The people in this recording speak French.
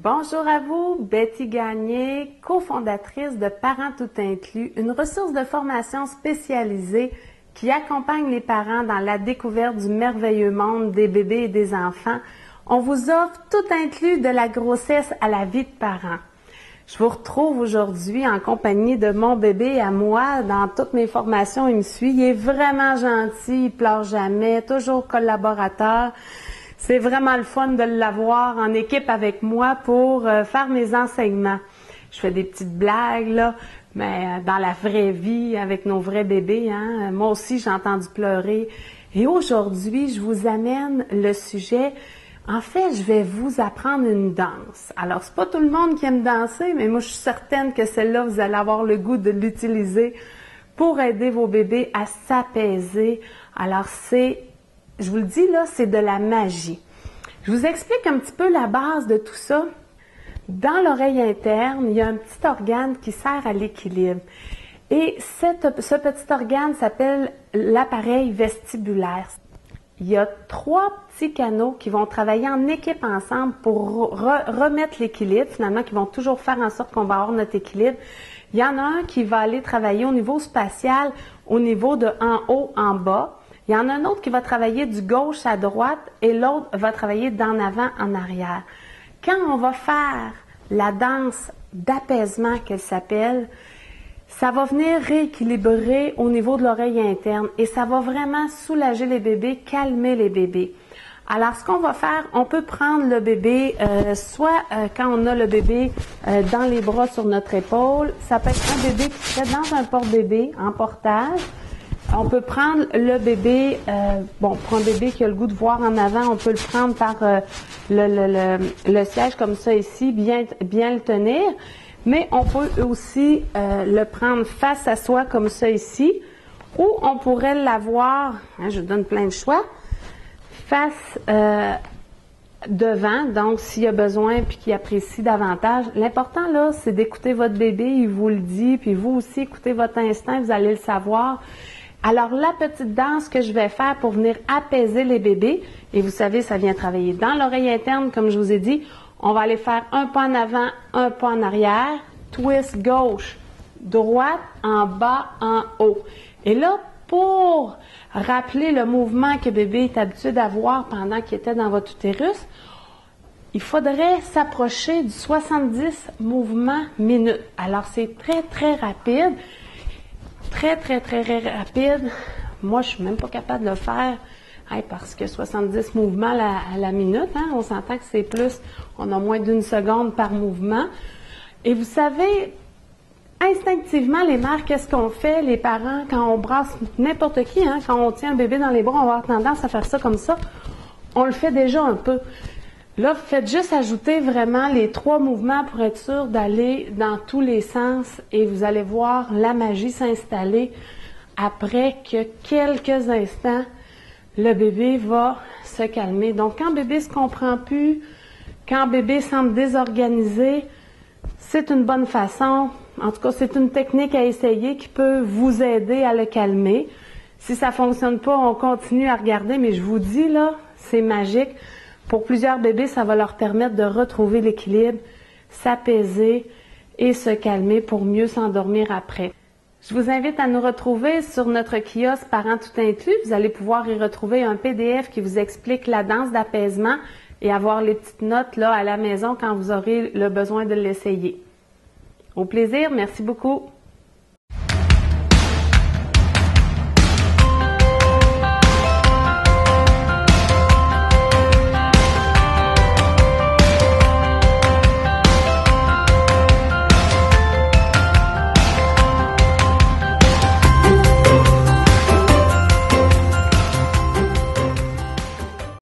Bonjour à vous, Betty Gagné, cofondatrice de Parents Tout Inclus, une ressource de formation spécialisée qui accompagne les parents dans la découverte du merveilleux monde des bébés et des enfants. On vous offre tout inclus de la grossesse à la vie de parents. Je vous retrouve aujourd'hui en compagnie de mon bébé à moi. Dans toutes mes formations, il me suit. Il est vraiment gentil, il pleure jamais, toujours collaborateur. C'est vraiment le fun de l'avoir en équipe avec moi pour faire mes enseignements. Je fais des petites blagues, là, mais dans la vraie vie, avec nos vrais bébés, hein. Moi aussi, j'ai entendu pleurer. Et aujourd'hui, je vous amène le sujet. En fait, je vais vous apprendre une danse. Alors, c'est pas tout le monde qui aime danser, mais moi, je suis certaine que celle-là, vous allez avoir le goût de l'utiliser pour aider vos bébés à s'apaiser. Alors, je vous le dis, là, c'est de la magie. Je vous explique un petit peu la base de tout ça. Dans l'oreille interne, il y a un petit organe qui sert à l'équilibre. Et ce petit organe s'appelle l'appareil vestibulaire. Il y a 3 petits canaux qui vont travailler en équipe ensemble pour remettre l'équilibre, finalement, qui vont toujours faire en sorte qu'on va avoir notre équilibre. Il y en a un qui va aller travailler au niveau spatial, au niveau de en haut, en bas. Il y en a un autre qui va travailler du gauche à droite et l'autre va travailler d'en avant en arrière. Quand on va faire la danse d'apaisement qu'elle s'appelle, ça va venir rééquilibrer au niveau de l'oreille interne et ça va vraiment soulager les bébés, calmer les bébés. Alors, ce qu'on va faire, on peut prendre le bébé, soit quand on a le bébé dans les bras sur notre épaule, ça peut être un bébé qui serait dans un porte-bébé en portage. On peut prendre le bébé, pour un bébé qui a le goût de voir en avant, on peut le prendre par le siège comme ça ici, bien le tenir. Mais on peut aussi le prendre face à soi comme ça ici, ou on pourrait l'avoir, je vous donne plein de choix, face devant, donc s'il y a besoin puis qu'il apprécie davantage. L'important là, c'est d'écouter votre bébé, il vous le dit, puis vous aussi écoutez votre instinct, vous allez le savoir. Alors, la petite danse que je vais faire pour venir apaiser les bébés, et vous savez, ça vient travailler dans l'oreille interne, comme je vous ai dit, on va aller faire un pas en avant, un pas en arrière, twist gauche, droite, en bas, en haut. Et là, pour rappeler le mouvement que bébé est habitué d'avoir pendant qu'il était dans votre utérus, il faudrait s'approcher du 70 mouvements minutes. Alors, c'est très, très rapide. Très, très, très rapide. Moi, je suis même pas capable de le faire parce que 70 mouvements à la minute, hein, on s'entend que c'est plus, on a moins d'1 seconde par mouvement. Et vous savez, instinctivement, les mères, qu'est-ce qu'on fait, les parents, quand on brasse n'importe qui, hein, quand on tient un bébé dans les bras, on va avoir tendance à faire ça comme ça. On le fait déjà un peu. Là, faites juste ajouter vraiment les 3 mouvements pour être sûr d'aller dans tous les sens et vous allez voir la magie s'installer après que quelques instants, le bébé va se calmer. Donc, quand bébé se comprend plus, quand bébé semble désorganisé, c'est une bonne façon, en tout cas, c'est une technique à essayer qui peut vous aider à le calmer. Si ça fonctionne pas, on continue à regarder, mais je vous dis, là, c'est magique. Pour plusieurs bébés, ça va leur permettre de retrouver l'équilibre, s'apaiser et se calmer pour mieux s'endormir après. Je vous invite à nous retrouver sur notre kiosque Parents Tout Inclus. Vous allez pouvoir y retrouver un PDF qui vous explique la danse d'apaisement et avoir les petites notes là à la maison quand vous aurez le besoin de l'essayer. Au plaisir, merci beaucoup.